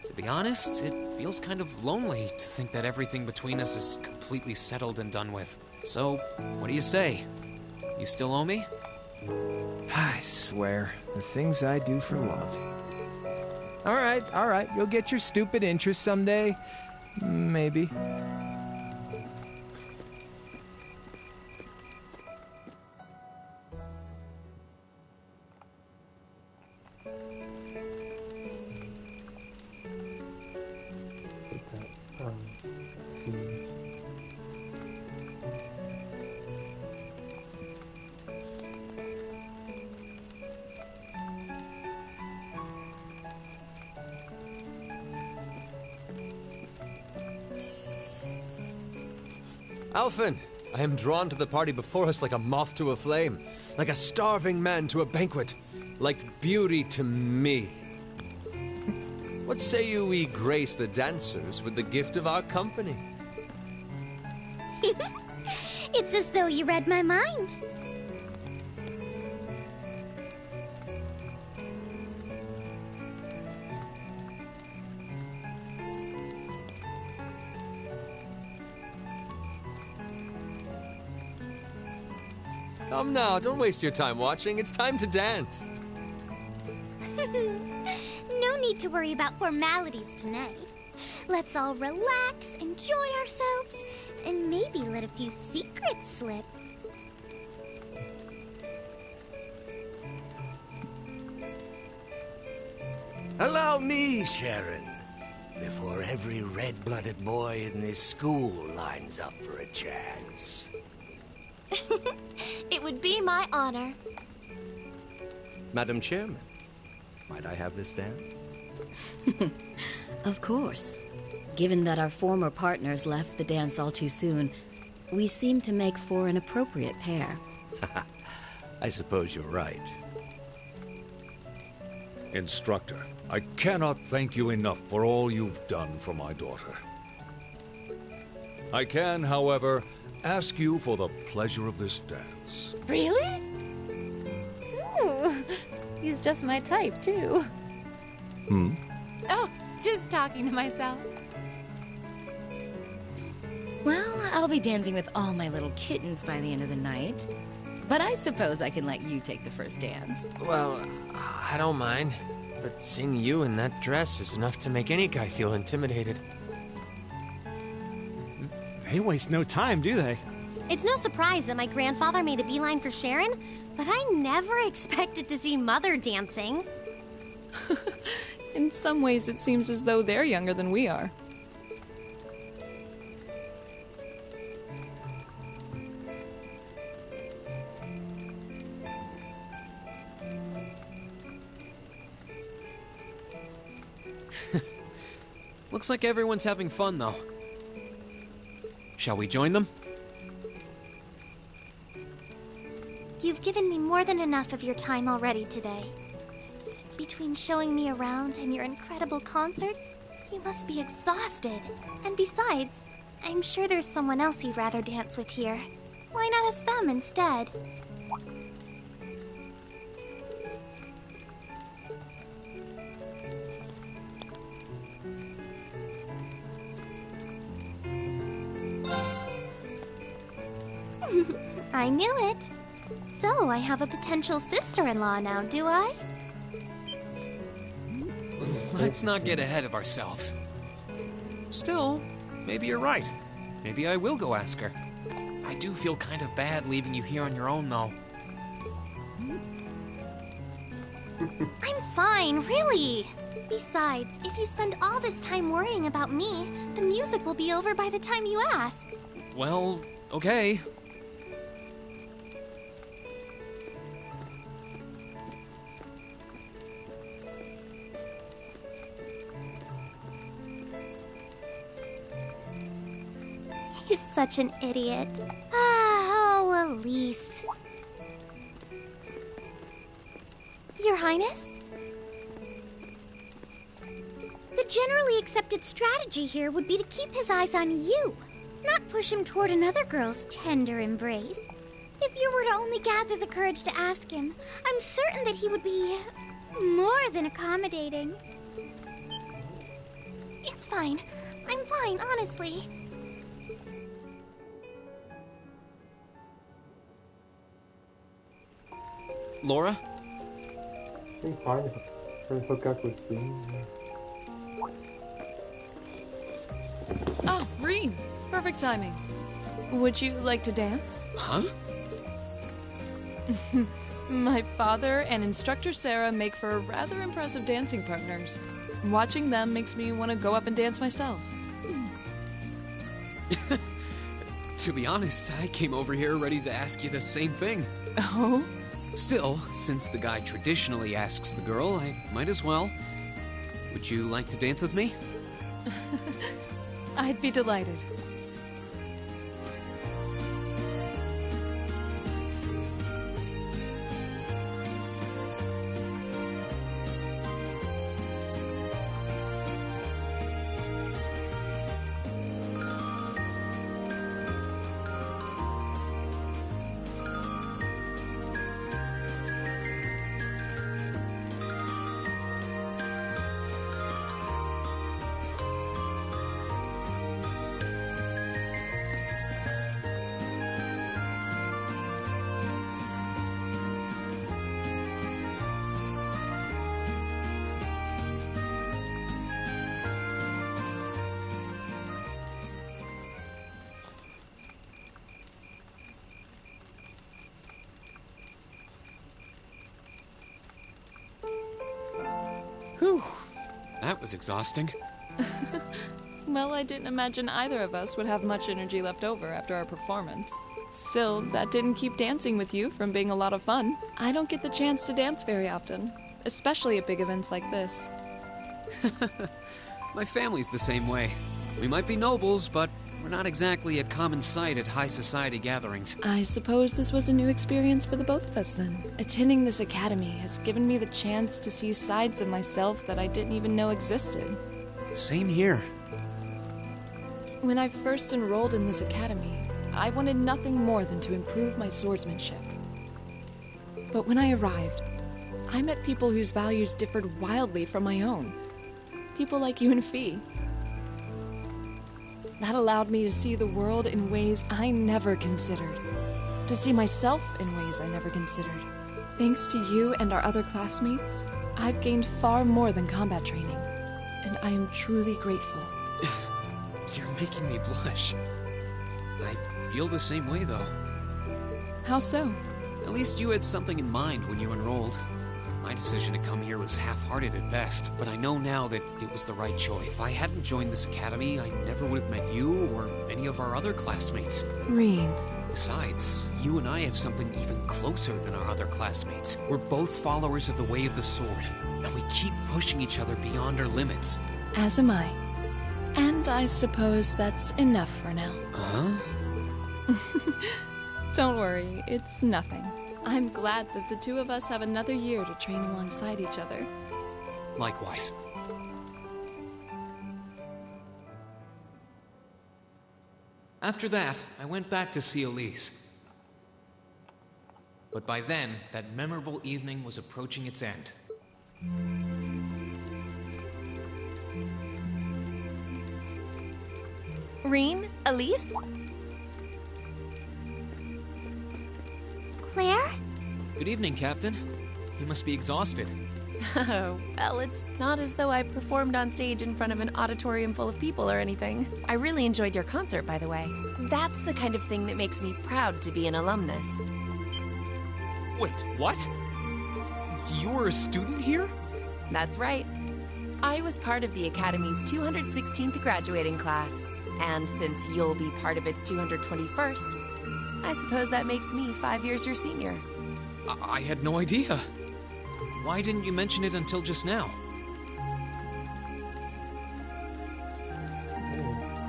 To be honest, it feels kind of lonely to think that everything between us is completely settled and done with. So, what do you say? You still owe me? I swear, the things I do for love. All right, you'll get your stupid interest someday. Maybe. Alphen, I am drawn to the party before us like a moth to a flame, like a starving man to a banquet, like beauty to me. What say you we grace the dancers with the gift of our company? It's as though you read my mind. Come now, don't waste your time watching. It's time to dance. No need to worry about formalities tonight. Let's all relax, enjoy ourselves, and maybe let a few secrets slip. Allow me, Sharon, before every red-blooded boy in this school lines up for a chance. It would be my honor. Madam Chairman, might I have this dance? Of course. Given that our former partners left the dance all too soon, we seem to make for an appropriate pair. I suppose you're right. Instructor, I cannot thank you enough for all you've done for my daughter. I can, however, ask you for the pleasure of this dance. Really? Ooh, he's just my type, too. Oh, just talking to myself. Well, I'll be dancing with all my little kittens by the end of the night. But I suppose I can let you take the first dance. Well, I don't mind. But seeing you in that dress is enough to make any guy feel intimidated. They waste no time, do they? It's no surprise that my grandfather made a beeline for Sharon, but I never expected to see Mother dancing. In some ways, it seems as though they're younger than we are. Looks like everyone's having fun, though. Shall we join them? You've given me more than enough of your time already today. Between showing me around and your incredible concert, you must be exhausted. And besides, I'm sure there's someone else you'd rather dance with here. Why not ask them instead? I knew it. So I have a potential sister-in-law now, do I? Let's not get ahead of ourselves. Still, maybe you're right. Maybe I will go ask her. I do feel kind of bad leaving you here on your own, though. I'm fine, really. Besides, if you spend all this time worrying about me, the music will be over by the time you ask. Well, okay. He's such an idiot. Oh, Elise. Your Highness? The generally accepted strategy here would be to keep his eyes on you, not push him toward another girl's tender embrace. If you were to only gather the courage to ask him, I'm certain that he would be more than accommodating. It's fine. I'm fine, honestly. Laura? I'm fine if I hook up with Rean. Oh, Rean! Perfect timing. Would you like to dance? Huh? My father and instructor Sarah make for rather impressive dancing partners. Watching them makes me want to go up and dance myself. To be honest, I came over here ready to ask you the same thing. Oh? Still, since the guy traditionally asks the girl, I might as well. Would you like to dance with me? I'd be delighted. Whew. That was exhausting. Well, I didn't imagine either of us would have much energy left over after our performance. Still, that didn't keep dancing with you from being a lot of fun. I don't get the chance to dance very often, especially at big events like this. My family's the same way. We might be nobles, but we're not exactly a common sight at high society gatherings. I suppose this was a new experience for the both of us then. Attending this academy has given me the chance to see sides of myself that I didn't even know existed. Same here. When I first enrolled in this academy, I wanted nothing more than to improve my swordsmanship. But when I arrived, I met people whose values differed wildly from my own. People like you and Fee. That allowed me to see the world in ways I never considered. To see myself in ways I never considered. Thanks to you and our other classmates, I've gained far more than combat training. And I am truly grateful. You're making me blush. I feel the same way, though. How so? At least you had something in mind when you enrolled. My decision to come here was half-hearted at best, but I know now that it was the right choice. If I hadn't joined this academy, I never would have met you or any of our other classmates. Rean. Besides, you and I have something even closer than our other classmates. We're both followers of the Way of the Sword, and we keep pushing each other beyond our limits. As am I. And I suppose that's enough for now. Huh? Don't worry, it's nothing. I'm glad that the two of us have another year to train alongside each other. Likewise. After that, I went back to see Elise. But by then, that memorable evening was approaching its end. Rean? Elise? Claire? Good evening, Captain. You must be exhausted. Oh, well, it's not as though I performed on stage in front of an auditorium full of people or anything. I really enjoyed your concert, by the way. That's the kind of thing that makes me proud to be an alumnus. Wait, what? You're a student here? That's right. I was part of the Academy's 216th graduating class, and since you'll be part of its 221st, I suppose that makes me 5 years your senior. I had no idea. Why didn't you mention it until just now?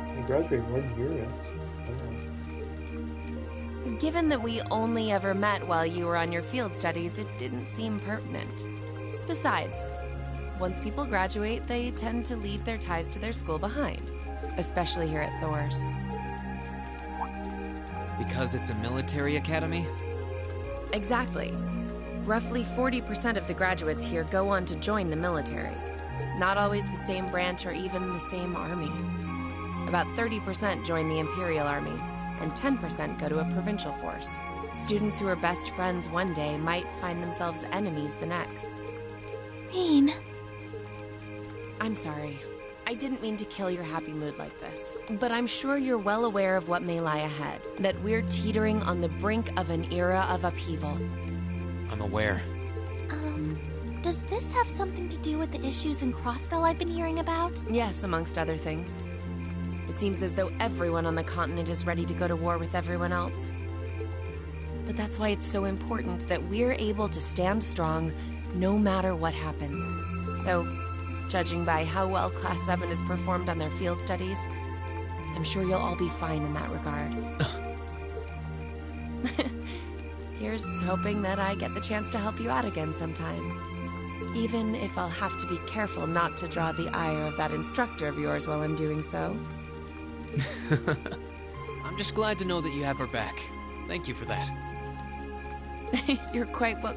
I graduated 1 year. That's Given that we only ever met while you were on your field studies, it didn't seem pertinent. Besides, once people graduate, they tend to leave their ties to their school behind, especially here at Thor's. Because it's a military academy? Exactly. Roughly 40% of the graduates here go on to join the military. Not always the same branch or even the same army. About 30% join the Imperial Army, and 10% go to a provincial force. Students who are best friends one day might find themselves enemies the next. Rean. I'm sorry. I didn't mean to kill your happy mood like this, but I'm sure you're well aware of what may lie ahead, that we're teetering on the brink of an era of upheaval. I'm aware. Does this have something to do with the issues in Crossfell I've been hearing about? Yes, amongst other things. It seems as though everyone on the continent is ready to go to war with everyone else. But that's why it's so important that we're able to stand strong no matter what happens. Though, judging by how well Class 7 has performed on their field studies, I'm sure you'll all be fine in that regard. Here's hoping that I get the chance to help you out again sometime. Even if I'll have to be careful not to draw the ire of that instructor of yours while I'm doing so. I'm just glad to know that you have her back. Thank you for that. You're quite well...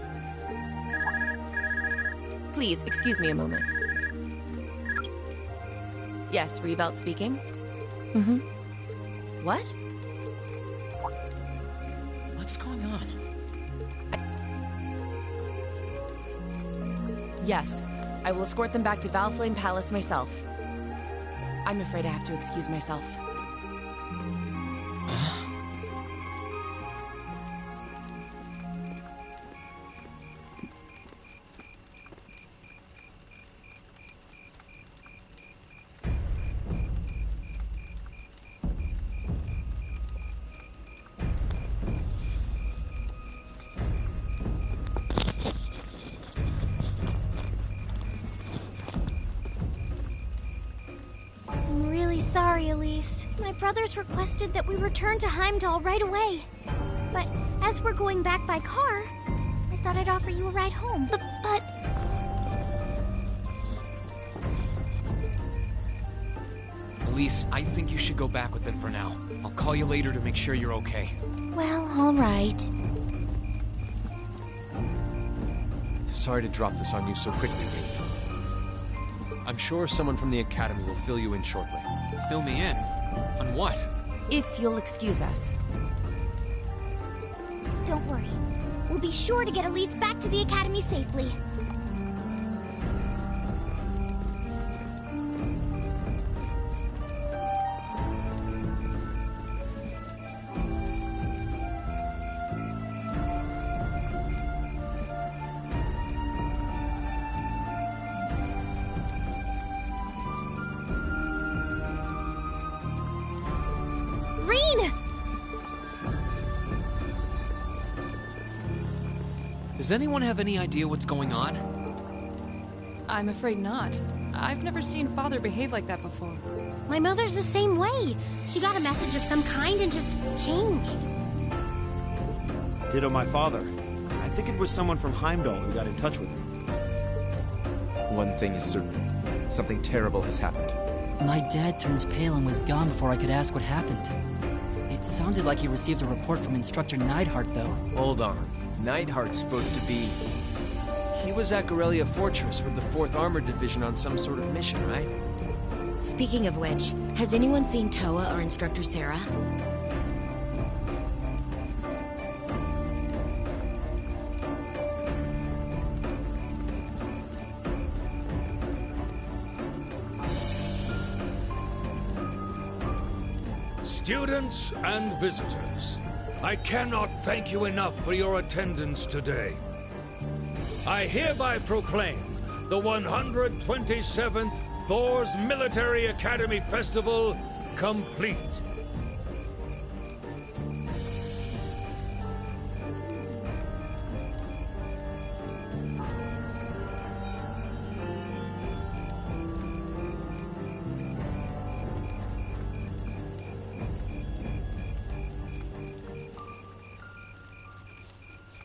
Please, excuse me a moment. Yes, Revelt speaking. Mm-hmm. What? What's going on? Yes, I will escort them back to Valflame Palace myself. I'm afraid I have to excuse myself. sorry, Elise. My brothers requested that we return to Heimdall right away. But as we're going back by car, I thought I'd offer you a ride home. But... Elise, I think you should go back with them for now. I'll call you later to make sure you're okay. Well, all right. Sorry to drop this on you so quickly, Reed. I'm sure someone from the Academy will fill you in shortly. Fill me in? On what? If you'll excuse us. Don't worry. We'll be sure to get Elise back to the Academy safely. Does anyone have any idea what's going on? I'm afraid not. I've never seen Father behave like that before. My mother's the same way. She got a message of some kind and just changed. Ditto my father. I think it was someone from Heimdall who got in touch with him. One thing is certain. Something terrible has happened. My dad turned pale and was gone before I could ask what happened. It sounded like he received a report from Instructor Neidhart, though. Hold on. Neidhart's supposed to be... He was at Gorelia Fortress with the 4th Armored Division on some sort of mission, right? Speaking of which, has anyone seen Toa or Instructor Sarah? Students and visitors, I cannot thank you enough for your attendance today. I hereby proclaim the 127th Thor's Military Academy Festival complete.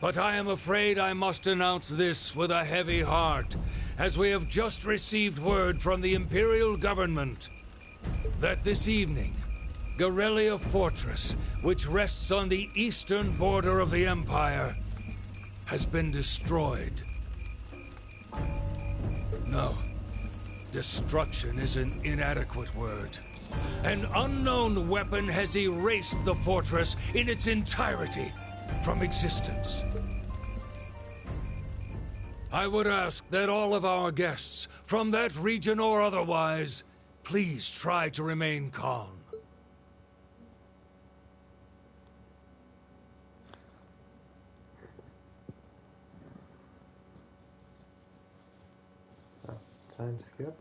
But I am afraid I must announce this with a heavy heart, as we have just received word from the Imperial government that this evening, Gorelia Fortress, which rests on the eastern border of the Empire, has been destroyed. No, destruction is an inadequate word. An unknown weapon has erased the fortress in its entirety from existence. I would ask that all of our guests, from that region or otherwise, please try to remain calm. Time skip.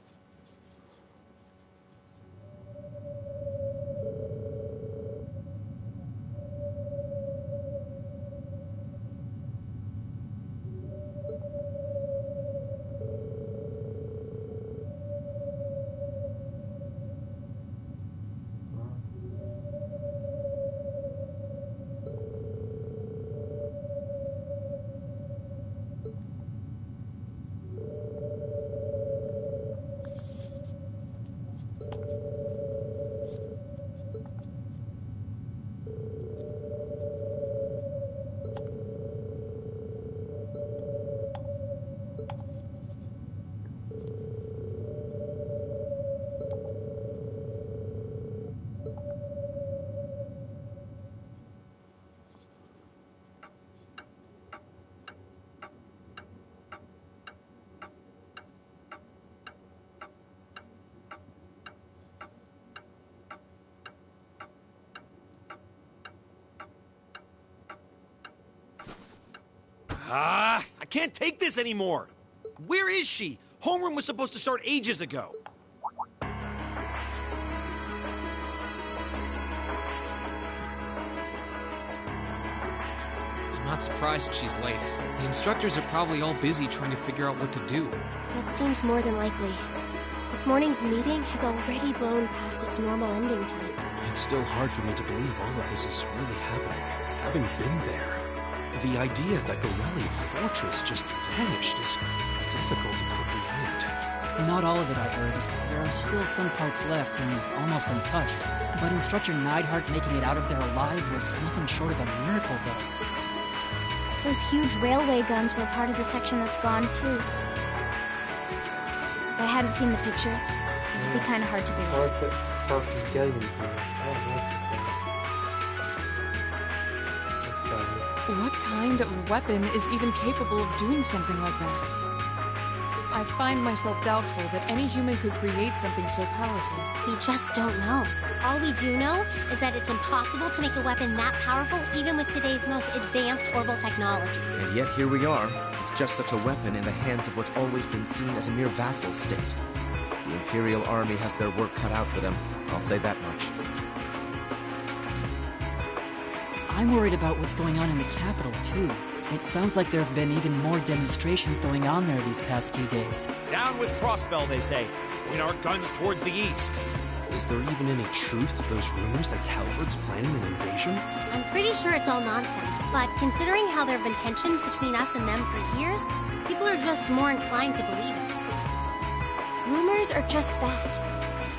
I can't take this anymore. Where is she? Homeroom was supposed to start ages ago. I'm not surprised she's late. The instructors are probably all busy trying to figure out what to do. That seems more than likely. This morning's meeting has already blown past its normal ending time. It's still hard for me to believe all of this is really happening, having been there. The idea that Gorelia Fortress just vanished is difficult to comprehend. Not all of it, I heard. There are still some parts left and almost untouched. But Instructor Neidhart making it out of there alive was nothing short of a miracle, though. Those huge railway guns were part of the section that's gone, too. If I hadn't seen the pictures, it would be kind of hard to believe. What kind of weapon is even capable of doing something like that? I find myself doubtful that any human could create something so powerful. We just don't know. All we do know is that it's impossible to make a weapon that powerful even with today's most advanced orbital technology. And yet here we are, with just such a weapon in the hands of what's always been seen as a mere vassal state. The Imperial Army has their work cut out for them, I'll say that much. I'm worried about what's going on in the capital, too. It sounds like there have been even more demonstrations going on there these past few days. Down with Crossbell, they say. Point our guns towards the east. Is there even any truth to those rumors that Calvard's planning an invasion? I'm pretty sure it's all nonsense, but considering how there have been tensions between us and them for years, people are just more inclined to believe it. Rumors are just that.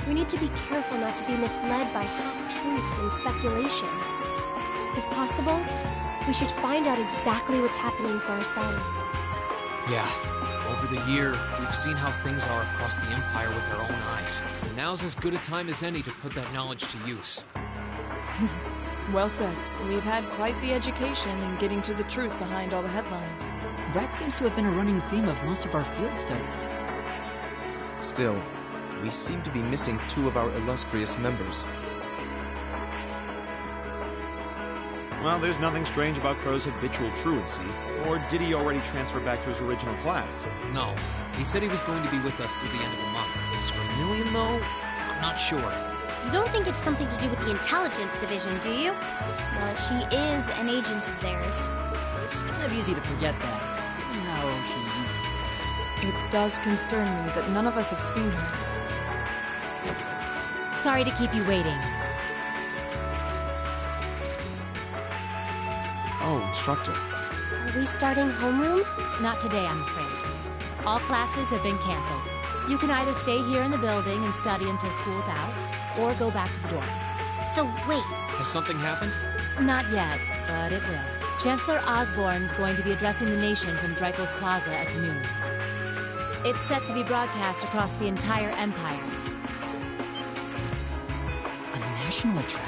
We need to be careful not to be misled by half-truths and speculation. If possible, we should find out exactly what's happening for ourselves. Yeah, over the year, we've seen how things are across the Empire with our own eyes. Now's as good a time as any to put that knowledge to use. Well said. We've had quite the education in getting to the truth behind all the headlines. That seems to have been a running theme of most of our field studies. Still, we seem to be missing two of our illustrious members. Well, there's nothing strange about Crow's habitual truancy. Or did he already transfer back to his original class? No. He said he was going to be with us through the end of the month. As for Million, though, I'm not sure. You don't think it's something to do with the intelligence division, do you? Well, she is an agent of theirs. It's kind of easy to forget that. How she usually is. It does concern me that none of us have seen her. Sorry to keep you waiting. Oh, Instructor. Are we starting homeroom? Not today, I'm afraid. All classes have been canceled. You can either stay here in the building and study until school's out, or go back to the dorm. So wait. Has something happened? Not yet, but it will. Chancellor Osborne's going to be addressing the nation from Draco's Plaza at noon. It's set to be broadcast across the entire Empire. A national attraction?